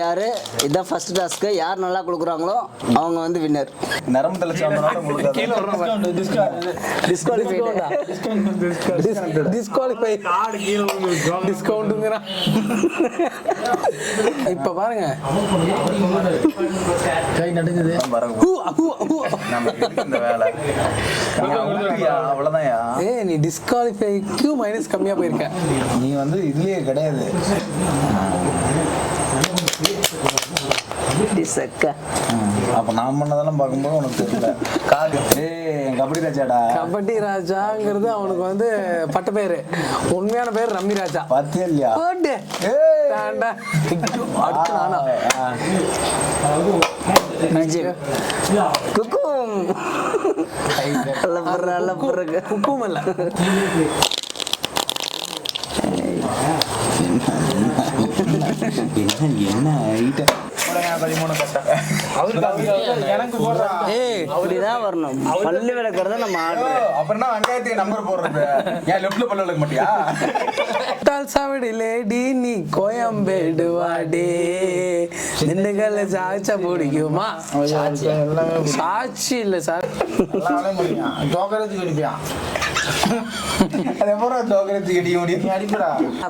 யாரு? இதான் first task. யார் நல்லா கொடுக்குறாங்களோ அவங்க வந்து வின்னர். நரம்பு தலை சாப்பிடனால உங்களுக்கு டிஸ்குவாலிஃபை டிஸ்கவுண்ட்டுங்கிறான். இப்போ பாருங்க கை நடுங்குது. இந்த வேலை அவ்வளோதான்யா. நீ டிஸ்குவாலிஃபைக்கு மைனஸ் கம்மியாக போயிருக்க. நீ வந்து இதுலயே கிடையாது. அப்ப நான் பண்ணதெல்லாம் பார்க்கும்போது உனக்கு தெரியல. கபடி ராஜாடா. கபடி ராஜாங்கிறது அவனுக்கு வந்து பட்ட பேரு. உண்மையான பேர் ரம்மி ராஜா. பத்தியா இல்லையா? அடுத்து நானா குக்கும் இல்ல. என்ன அப்படிதான் வரணும். பல்லு விளக்குறத நம்ம அப்புறம் வெங்காயத்தை நம்பர் போடுறது. ஏன் லெஃப்ட்ல பல்லு விளக்க மாட்டியா? சாவடி லேடி நீ கோயம்பேடு வாடே நின்னுகளை சாய்ச்சா பிடிக்குமா? சாட்சி இல்ல சார்.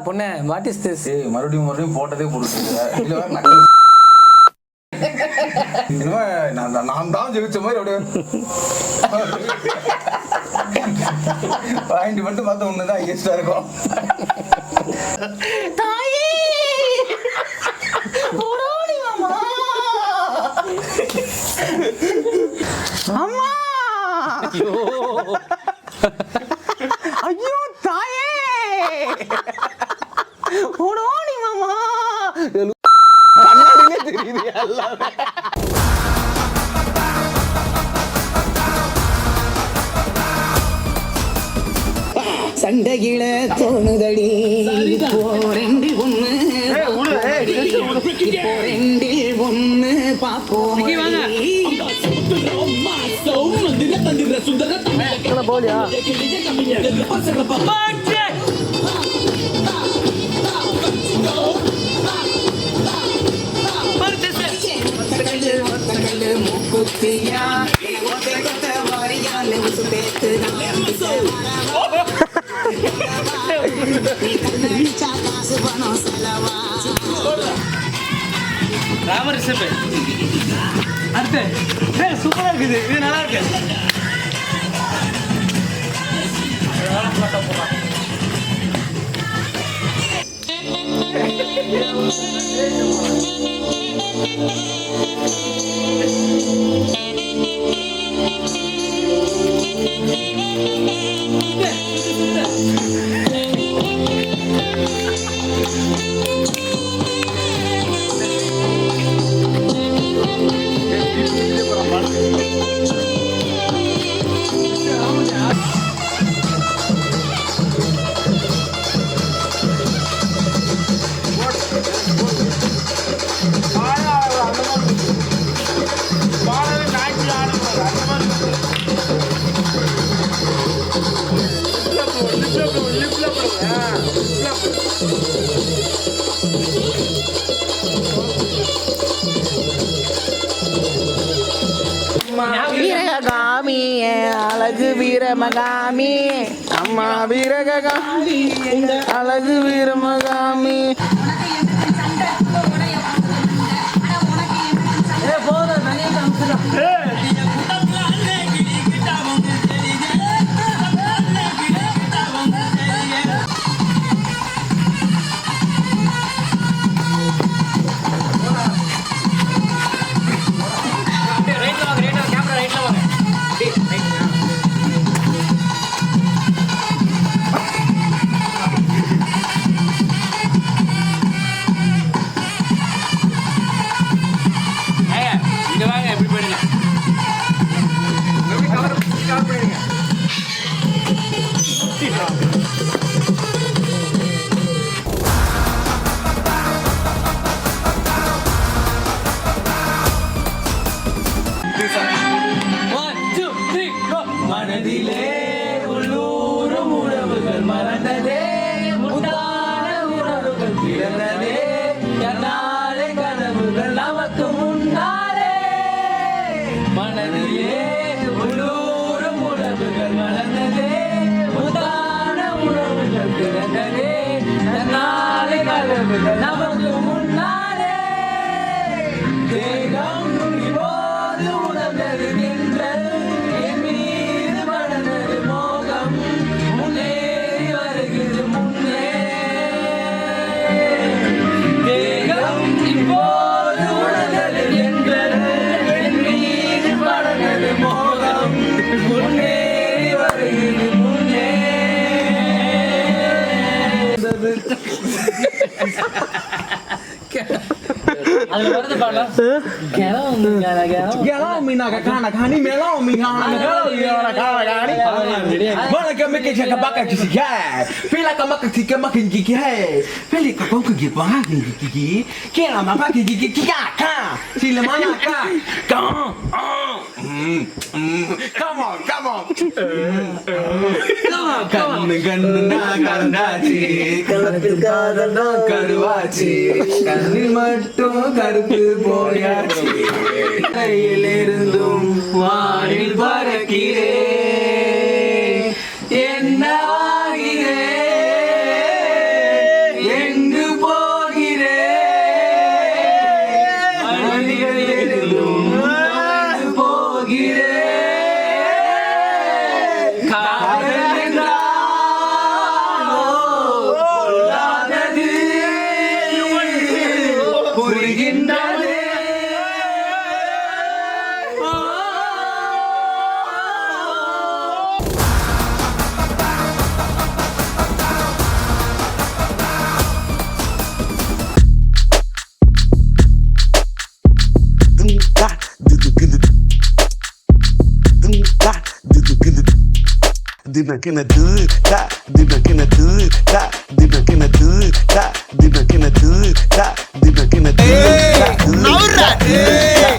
பொண்ணு வாட் இஸ் திஸ்? மறுபடியும் போட்டதே போட்டு நான் தான் ஜெயிச்ச மாதிரி அப்படியே பாயிண்ட் மட்டும் பார்த்தா ஒண்ணுதான் ஹையஸ்டா இருக்கும். அம்மா ஐயோ தாயே ஓடோடி மாமா. கண்ணாடியிலே தெரியுது எல்லாமே. சண்டையில தோணுதடி இப்போ ரெண்டில் ஒண்ணு பாப்போம். போலியா முக்குத்தியா ராமர் செப்பு அடுத்து சூப்பரா இருக்குது. இது நல்லா இருக்கு. வீரகாமி அழகு வீரமகாமி அம்மா வீரகாமி அழகு வீரமகாமி. மனதிலே உள்ளூரும் உறவுகள் மறந்ததே முத்தான உணர்வுகள் பிறந்ததே கண்ணாலே கனவு மனதிலே உள்ளூரும் உணவுகள் வளர்ந்ததே முத்தான உணவுகள் பிறந்ததே நாளை கலவுகள் நமக்கு முன்னாலே தேகம் இப்போது உணர்ந்தது நின்றது என் மீது வளர்ந்தது மோகம் முன்னேறி வருகிறது முன்னே தேகம் இப்போது உணர்ந்தது நின்றது என் மீது வளர்ந்தது மோகம் முன்னேறி வருகிறது முன்னே அதுல வருது பாடலாம் Gelau minaga kana kani melau mingana gelau kana kani. Mana kami kerja kebakar kisi kai. Bila kami kerja makin gigi hai. Bila kau kerja makin gigi. Kira mama kerja gigi kan. Sila mana kan? Come on. கண்ணாச்சி கலத்தில் காதல் கருவாச்சி கண்ணில் மட்டும் கருத்து போயாச்சு இருந்தும் வானில் பறக்கிறே என்ன ஆகிறே எங்கு போகிறே அடிகள் இருந்தும் வாழ்ந்து போகிறே காதல் என்றாலோ பொல்லாதது புரிகின்றது Dina kena do da, dina kena do da, dina kena do da, dina kena do da, dina kena do da.